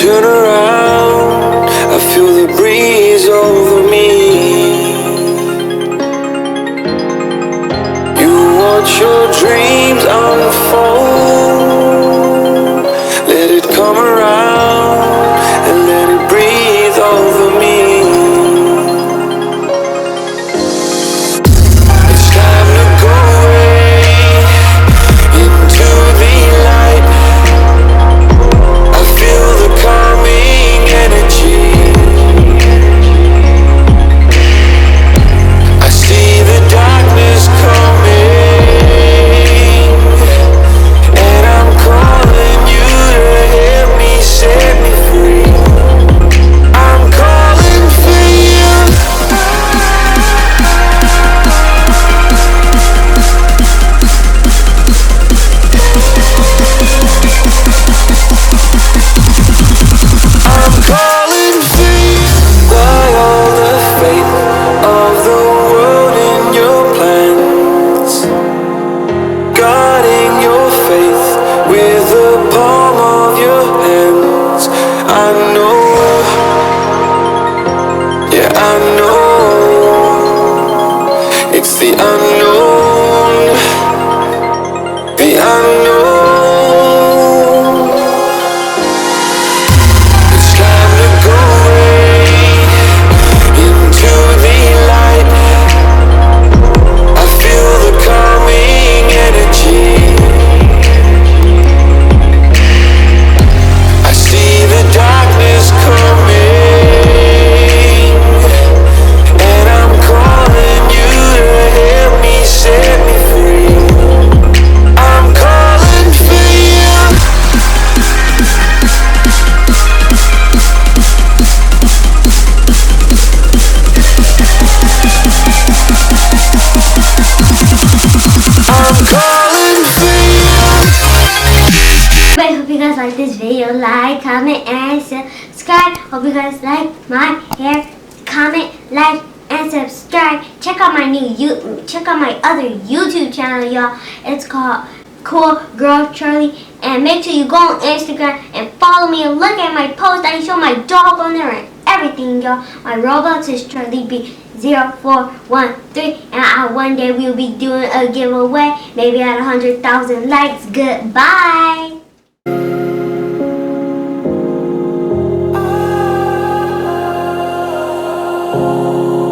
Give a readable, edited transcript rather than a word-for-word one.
turn around, I feel the breeze over me. You watch your dreams unfold. Let it come around and let it breathe over me. It's time to go away into the light. I feel the calming energy. I see the darkness coming, and I'm calling you to help me set me free. I'm calling for you. I'm calling for you. By all the faith of the world in your plans, guarding your faith with the palm of your hands. I know, yeah, I know. It's the unknown, the unknown. It's time to go away into the light. I feel the calming like this video, like, comment, and subscribe. Hope you guys like my hair. Comment, like, and subscribe. Check out my other YouTube channel, y'all. It's called Cool Girl Charlie. And make sure you go on Instagram and follow me and look at my post. I show my dog on there and everything, y'all. My Roblox is CharlieB0413, and one day we'll be doing a giveaway, maybe at 100,000 likes. Goodbye.